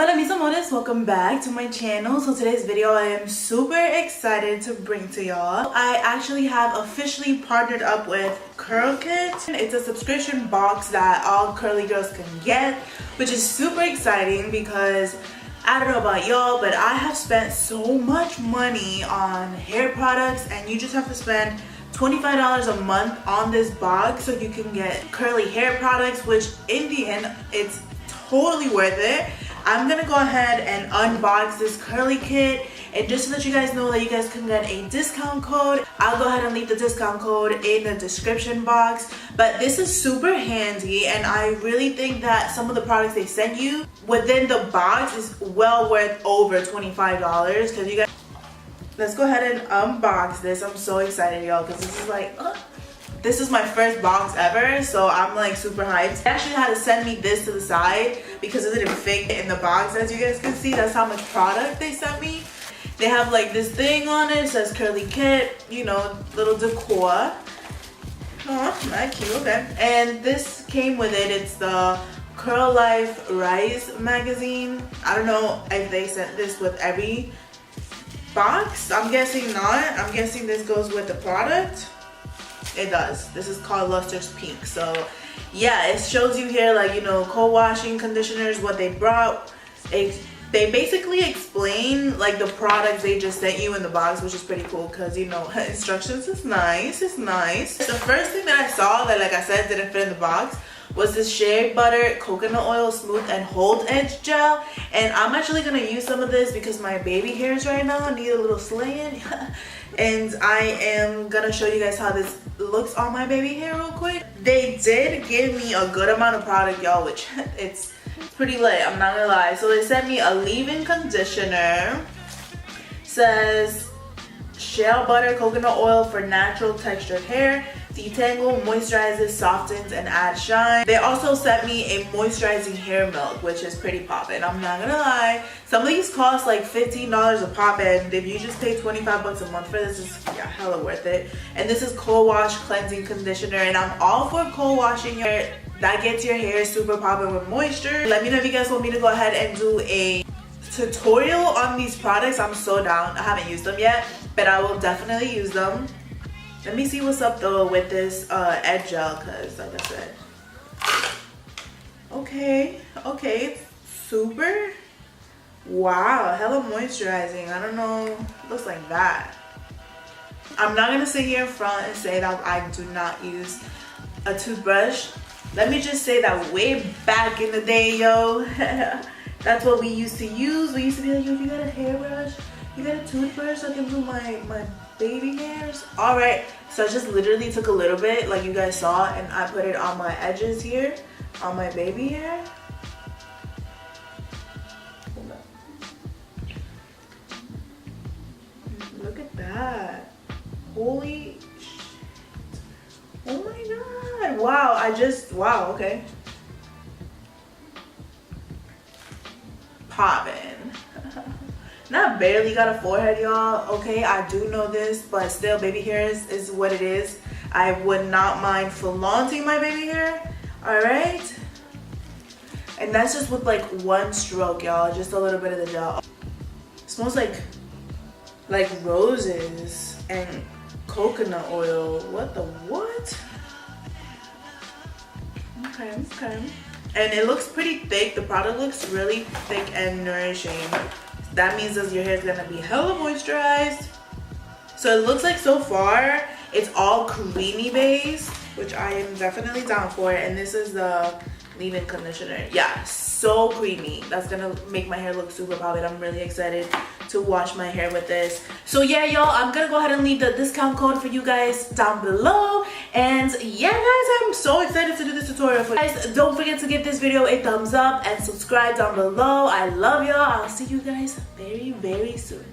Hola mis amores, welcome back to my channel. So today's video I am super excited to bring to y'all. I actually have officially partnered up with Curlkit. It's a subscription box that all curly girls can get, which is super exciting because I don't know about y'all, but I have spent so much money on hair products, and you just have to spend $25 a month on this box so you can get curly hair products, which in the end it's totally worth it. I'm gonna go ahead and unbox this Curlkit, and just to let you guys know that you guys can get a discount code, I'll go ahead and leave the discount code in the description box. But this is super handy, and I really think that some of the products they send you within the box is well worth over $25, because you guys, let's go ahead and unbox this. I'm so excited, y'all, because this is like this is my first box ever, so I'm like super hyped. They actually had to send me this to the side because it didn't fit in the box. As you guys can see, that's how much product they sent me. They have like this thing on it, it says Curlkit, you know, little decor. Oh, not cute, okay. And this came with it. It's the Curl Life Rise magazine. I don't know if they sent this with every box. I'm guessing not. I'm guessing this goes with the product. It does. This is called Luster's Pink. So yeah, it shows you here, like, you know, co-washing conditioners, what they brought. They basically explain like the products they just sent you in the box, which is pretty cool because, you know, instructions is nice. It's nice. The first thing that I saw that, like I said, didn't fit in the box was this shea butter coconut oil smooth and hold edge gel, and I'm actually gonna use some of this because my baby hairs right now need a little slaying. And I am gonna show you guys how this looks on my baby hair real quick. They did give me a good amount of product, y'all, which it's pretty lit, I'm not gonna lie. So they sent me a leave-in conditioner, says shea butter coconut oil for natural textured hair, detangle, moisturizes, softens, and adds shine. They also sent me a moisturizing hair milk, which is pretty poppin'. I'm not gonna lie, some of these cost like $15 a pop, and if you just pay 25 bucks a month for this, it's hella worth it. And this is co-wash cleansing conditioner, and I'm all for co-washing your hair. That gets your hair super poppin' with moisture. Let me know if you guys want me to go ahead and do a tutorial on these products. I'm so down. I haven't used them yet, but I will definitely use them. Let me see what's up though with this edge gel, because like I said, okay, it's super, wow, hella moisturizing. I don't know, looks like that. I'm not gonna sit here in front and say that I do not use a toothbrush. Let me just say that way back in the day, yo, that's what we used to use. We used to be like, yo, if you got a hairbrush, you got a toothbrush, I can do my baby hairs. All right, so I just literally took a little bit, like you guys saw, and I put it on my edges here, on my baby hair. Look at that. Holy shit. Oh my god. Wow, wow, okay. Poppin'. Not barely got a forehead, y'all. Okay, I do know this, but still, baby hairs is what it is. I would not mind flaunting my baby hair. All right, and that's just with like one stroke, y'all. Just a little bit of the gel. It smells like roses and coconut oil. What the what? Okay. And it looks pretty thick. The product looks really thick and nourishing. That means that your hair is gonna be hella moisturized. So it looks like so far it's all creamy based, which I am definitely down for. And this is the leave-in conditioner. Yeah, so creamy. That's gonna make my hair look super poppy. I'm really excited to wash my hair with this. So yeah, y'all, I'm gonna go ahead and leave the discount code for you guys down below. And yeah, guys, I'm so excited to do this tutorial for you guys. Don't forget to give this video a thumbs up and subscribe down below. I love y'all. I'll see you guys very, very soon.